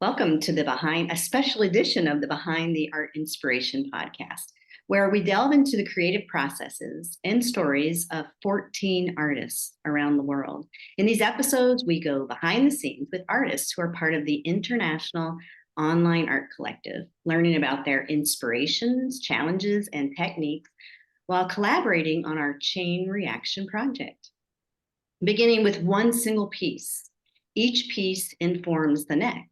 Welcome to a special edition of the Behind the Art Inspiration podcast, where we delve into the creative processes and stories of 14 artists around the world. In these episodes, we go behind the scenes with artists who are part of the International Online Art Collective, learning about their inspirations, challenges, and techniques while collaborating on our chain reaction project. Beginning with one single piece, each piece informs the next,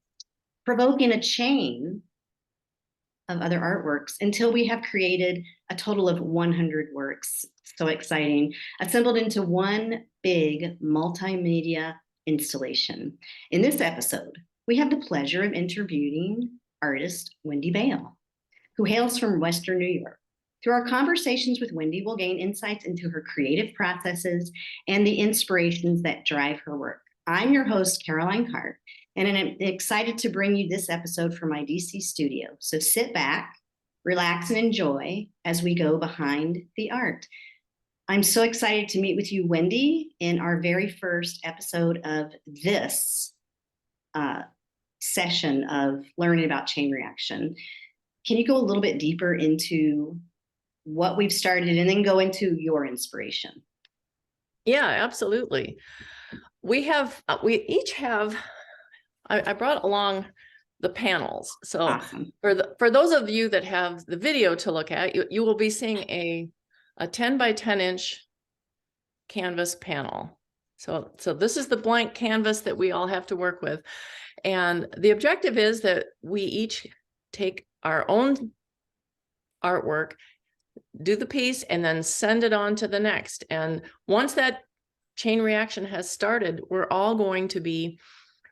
provoking a chain of other artworks until we have created a total of 100 works. So exciting, assembled into one big multimedia installation. In this episode, we have the pleasure of interviewing artist Wendy Bale, who hails from Western New York. Through our conversations with Wendy, we'll gain insights into her creative processes and the inspirations that drive her work. I'm your host, Caroline Hart, and I'm excited to bring you this episode from my DC studio. So sit back, relax, and enjoy as we go behind the art. I'm so excited to meet with you, Wendy, in our very first episode of this session of learning about chain reaction. Can you go a little bit deeper into what we've started and then go into your inspiration? Yeah, absolutely. We each have, I brought along the panels. So Awesome. For those of you that have the video to look at, you will be seeing a 10 by 10 inch canvas panel. So this is the blank canvas that we all have to work with. And the objective is that we each take our own artwork, do the piece, and then send it on to the next. And once that chain reaction has started, we're all going to be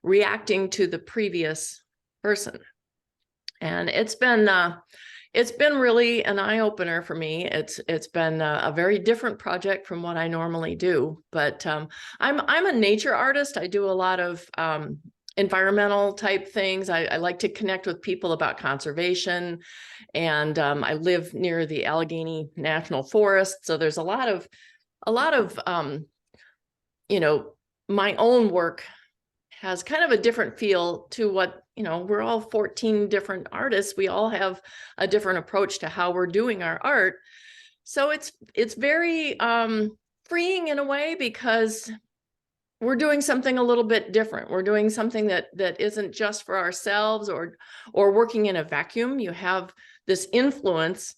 reacting to the previous person. And it's been really an eye-opener for me. It's been a very different project from what I normally do. But I'm a nature artist. I do a lot of environmental type things. I like to connect with people about conservation, and I live near the Allegheny National Forest, so there's a lot of my own work has kind of a different feel to what, we're all 14 different artists. We all have a different approach to how we're doing our art. So it's very freeing in a way, because we're doing something a little bit different. We're doing something that isn't just for ourselves or working in a vacuum. You have this influence,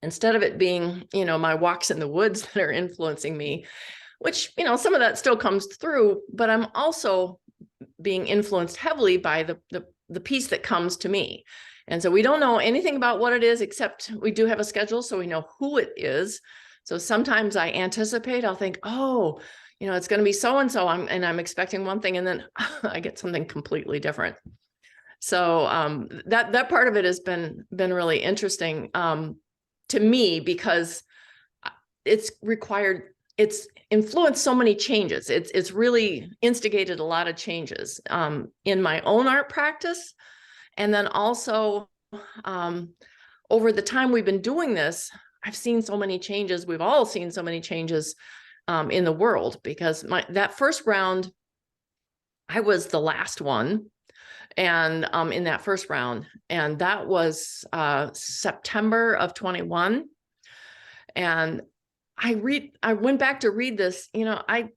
instead of it being, my walks in the woods that are influencing me, which, some of that still comes through, but I'm also being influenced heavily by the piece that comes to me. And so we don't know anything about what it is, except we do have a schedule, so we know who it is. So sometimes I anticipate, I'll think, oh, it's going to be so-and-so, and I'm expecting one thing, and then I get something completely different. So that part of it has been really interesting to me, because it's influenced so many changes. It's really instigated a lot of changes in my own art practice. And then also over the time we've been doing this, I've seen so many changes. We've all seen so many changes in the world, because that first round, I was the last one, and in that first round, and that was September of 21. And I went back to read this. I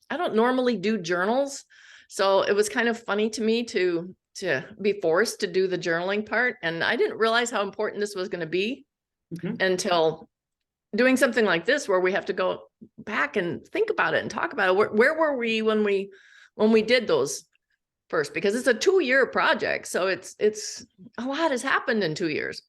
don't normally do journals, so it was kind of funny to me to be forced to do the journaling part, and I didn't realize how important this was going to be until doing something like this, where we have to go back and think about it and talk about it. Where were we when we did those first? Because it's a 2-year project, so it's a lot has happened in 2 years.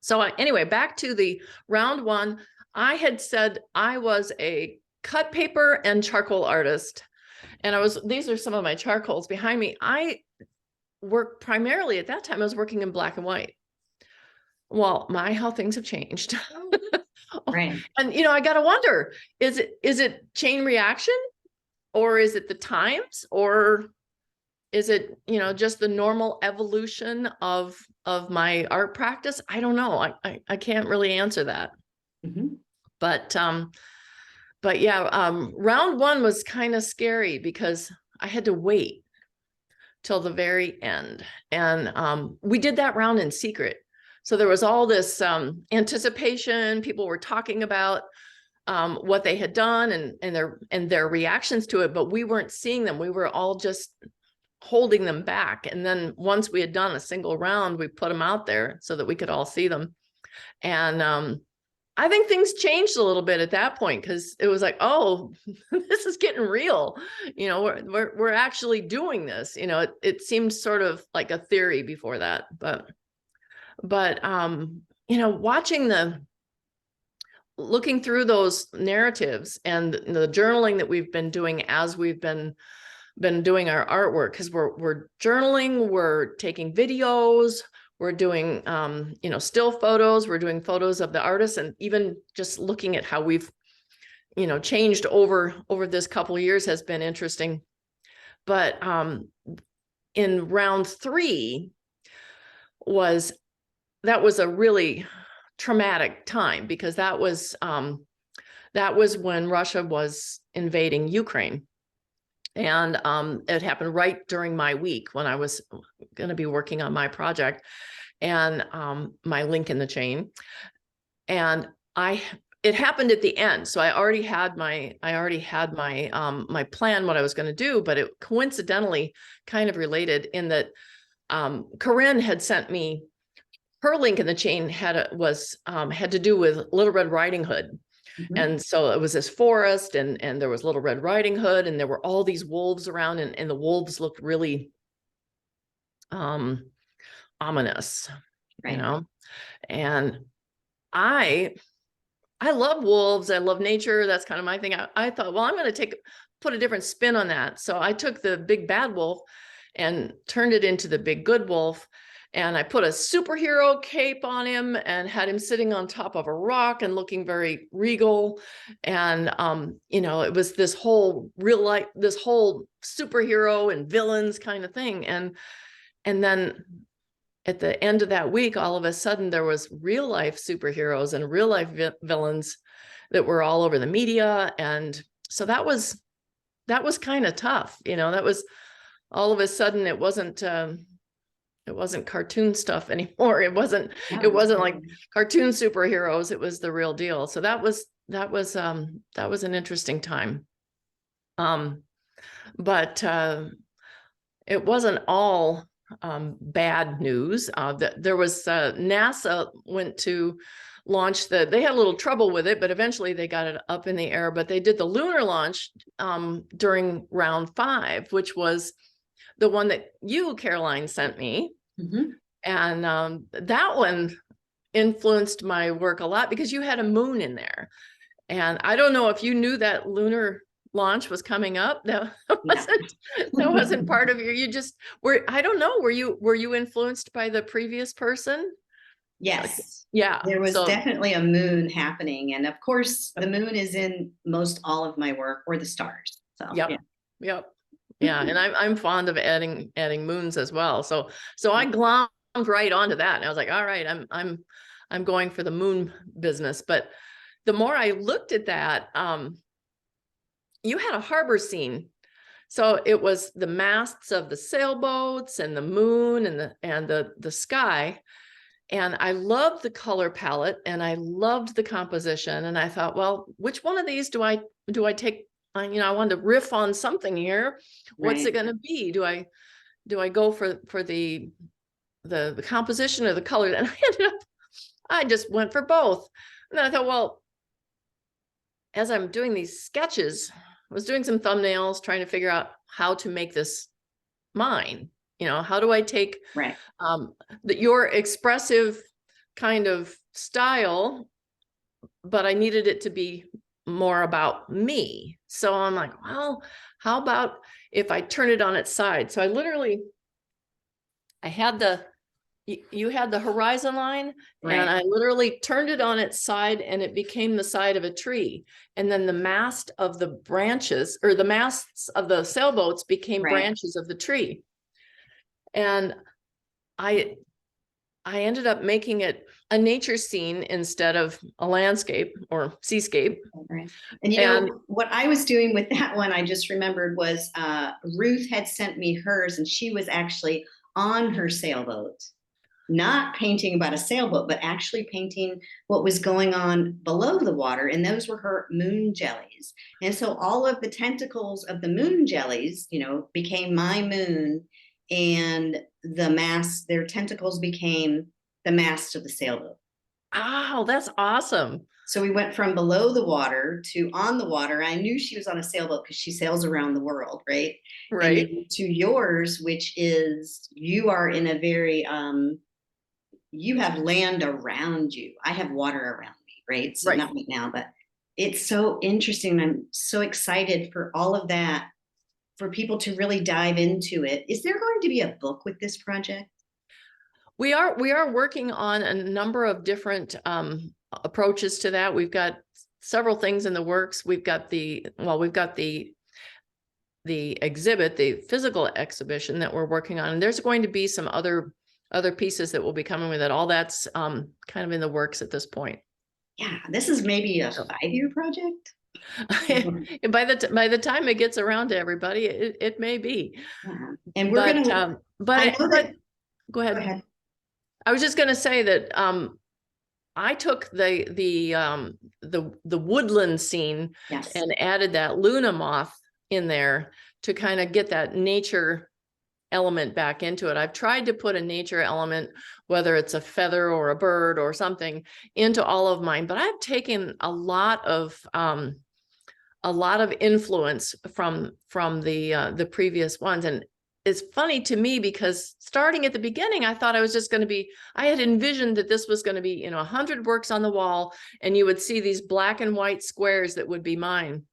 So anyway, back to the round one. I had said I was a cut paper and charcoal artist, and these are some of my charcoals behind me. I worked primarily at that time, I was working in black and white. Well, how things have changed. Right. And, I got to wonder, is it chain reaction, or is it the times, or is it, just the normal evolution of my art practice? I don't know. I can't really answer that. Mm-hmm. But yeah, round one was kind of scary, because I had to wait till the very end. And we did that round in secret. So there was all this anticipation. People were talking about what they had done and their reactions to it, but we weren't seeing them. We were all just holding them back. And then once we had done a single round, we put them out there so that we could all see them. And I think things changed a little bit at that point, because it was like, oh, this is getting real. You know, we're actually doing this. You know, it seemed sort of like a theory before that, but you know, looking through those narratives and the journaling that we've been doing as we've been doing our artwork, because we're journaling, we're taking videos, we're doing you know, still photos, we're doing photos of the artists, and even just looking at how we've, you know, changed over this couple of years has been interesting. But in round 3 was a really traumatic time, because that was when Russia was invading Ukraine. And it happened right during my week when I was going to be working on my project and my link in the chain. And it happened at the end. So I already had my my plan, what I was going to do, but it coincidentally kind of related in that Corinne had sent me her link in the chain had to do with Little Red Riding Hood. Mm-hmm. And so it was this forest and there was Little Red Riding Hood, and there were all these wolves around, and the wolves looked really ominous, right. You know, and I love wolves. I love nature. That's kind of my thing. I thought, well, I'm going to put a different spin on that. So I took the big bad wolf and turned it into the big good wolf. And I put a superhero cape on him and had him sitting on top of a rock and looking very regal. And, you know, it was this whole this whole superhero and villains kind of thing. And then at the end of that week, all of a sudden there was real life superheroes and real life villains that were all over the media. And so that was kind of tough. You know, that was all of a sudden, it wasn't cartoon stuff anymore. It wasn't like cartoon superheroes. It was the real deal. So that was an interesting time. But it wasn't all bad news. There was NASA went to launch they had a little trouble with it, but eventually they got it up in the air. But they did the lunar launch during round 5, which was the one that you, Caroline, sent me. Mm-hmm. And that one influenced my work a lot, because you had a moon in there. And I don't know if you knew that lunar launch was coming up. That wasn't part of you just were, I don't know, were you influenced by the previous person? Yes. Yeah. There was definitely a moon happening. And of course, the moon is in most all of my work, or the stars. So yep. Yeah. And I'm fond of adding moons as well. So I glommed right onto that. And I was like, all right, I'm going for the moon business. But the more I looked at that, you had a harbor scene. So it was the masts of the sailboats and the moon and the sky. And I loved the color palette and I loved the composition. And I thought, well, which one of these do I take? You know, I wanted to riff on something here. What's it going to be? Do I go for the composition or the color? And I just went for both. And then I thought, well, as I'm doing these sketches, I was doing some thumbnails, trying to figure out how to make this mine. You know, how do I take your expressive kind of style, but I needed it to be more about me. So I'm like, well, how about if I turn it on its side? So I had you had the horizon line, and I literally turned it on its side and it became the side of a tree. And then the mast of the branches, or the masts of the sailboats, became branches of the tree. And I ended up making it a nature scene instead of a landscape or seascape. Right. And And what I was doing with that one, I just remembered was Ruth had sent me hers, and she was actually on her sailboat, not painting about a sailboat, but actually painting what was going on below the water. And those were her moon jellies. And so all of the tentacles of the moon jellies, became my moon, and their tentacles became the mast of the sailboat. oh, that's awesome. So we went from below the water to on the water. I knew she was on a sailboat because she sails around the world, right? And Right. then to yours, which is you are in a very you have land around you. I have water around me, right? So Right. not right now, but it's so interesting. I'm so excited for all of that, for people to really dive into it. Is there going to be a book with this project? We are working on a number of different approaches to that. We've got several things in the works. We've got the exhibit, the physical exhibition that we're working on. And there's going to be some other pieces that will be coming with it. All that's kind of in the works at this point. Yeah, this is maybe a 5-year project. By the time it gets around to everybody, it may be. Yeah. And we're But gonna. but Go ahead. go ahead. I was just going to say that I took the woodland scene, Yes, and added that Luna moth in there to kind of get that nature element back into it. I've tried to put a nature element, whether it's a feather or a bird or something, into all of mine, but I've taken a lot of influence from the previous ones. And it's funny to me because starting at the beginning, I thought I was just going to be, I had envisioned that this was going to be, 100 works on the wall, and you would see these black and white squares that would be mine.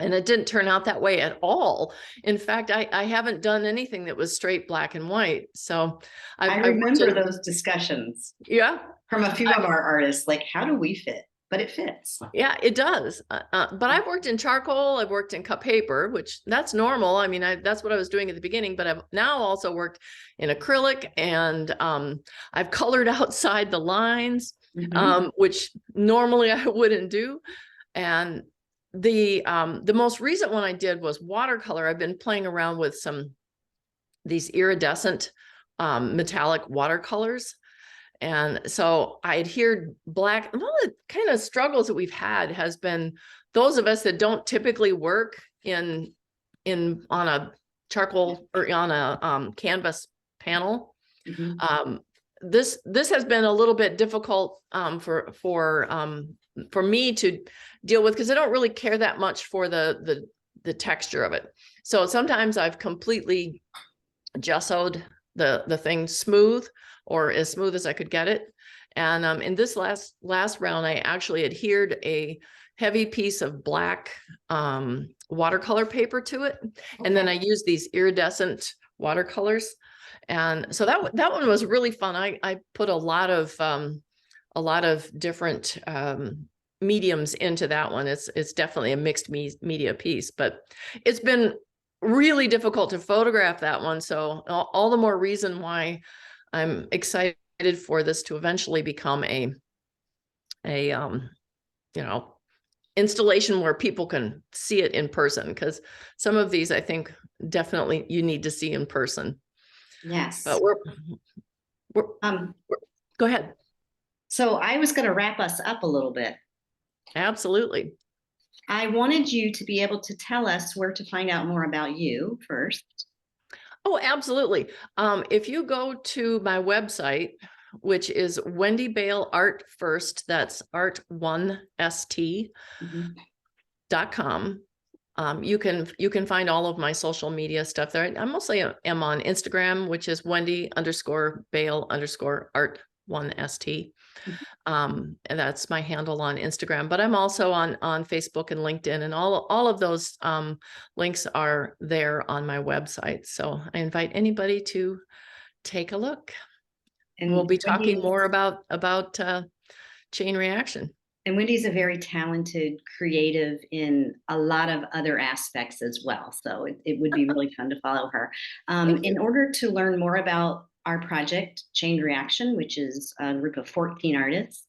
And it didn't turn out that way at all. In fact, I haven't done anything that was straight black and white. So I remember those discussions. Yeah. From a few of our artists, like, how do we fit? But it fits. Yeah, it does. But I've worked in charcoal, I've worked in cut paper, which that's normal. I mean, that's what I was doing at the beginning, but I've now also worked in acrylic, and I've colored outside the lines, which normally I wouldn't do. And the most recent one I did was watercolor. I've been playing around with these iridescent metallic watercolors. And so I adhered black. One of the kind of struggles that we've had has been those of us that don't typically work on a charcoal or on a canvas panel. This has been a little bit difficult for me to deal with, because I don't really care that much for the texture of it. So sometimes I've completely gessoed the thing smooth, or as smooth as I could get it. And in this last round, I actually adhered a heavy piece of black watercolor paper to it. And then I used these iridescent watercolors. And so that one was really fun. I put a lot of different mediums into that one. It's definitely a mixed media piece, but it's been really difficult to photograph that one. So all the more reason why I'm excited for this to eventually become a installation where people can see it in person, because some of these I think definitely you need to see in person. Yes. But we're go ahead. So I was going to wrap us up a little bit. Absolutely. I wanted you to be able to tell us where to find out more about you first. Oh, absolutely. If you go to my website, which is Wendy Bale Art First, that's art1st.com. You can find all of my social media stuff there. I mostly am on Instagram, which is Wendy_Bale_art1st. And that's my handle on Instagram, but I'm also on Facebook and LinkedIn, and all of those links are there on my website. So I invite anybody to take a look. And we'll be talking more about chain reaction. And Wendy's a very talented creative in a lot of other aspects as well. So it would be really fun to follow her. In order to learn more about our project, Chain Reaction, which is a group of 14 artists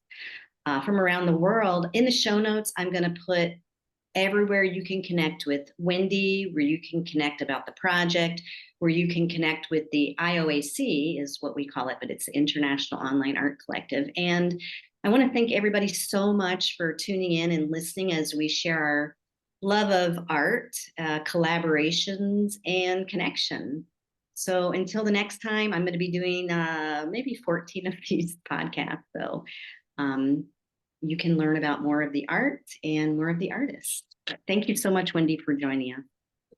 from around the world. In the show notes, I'm going to put everywhere you can connect with Wendy, where you can connect about the project, where you can connect with the IOAC, is what we call it, but it's the International Online Art Collective. And I want to thank everybody so much for tuning in and listening as we share our love of art, collaborations, and connection. So until the next time, I'm going to be doing maybe 14 of these podcasts. So um, you can learn about more of the art and more of the artists. Thank you so much, Wendy, for joining us.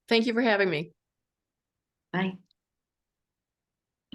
Thank you for having me. Bye.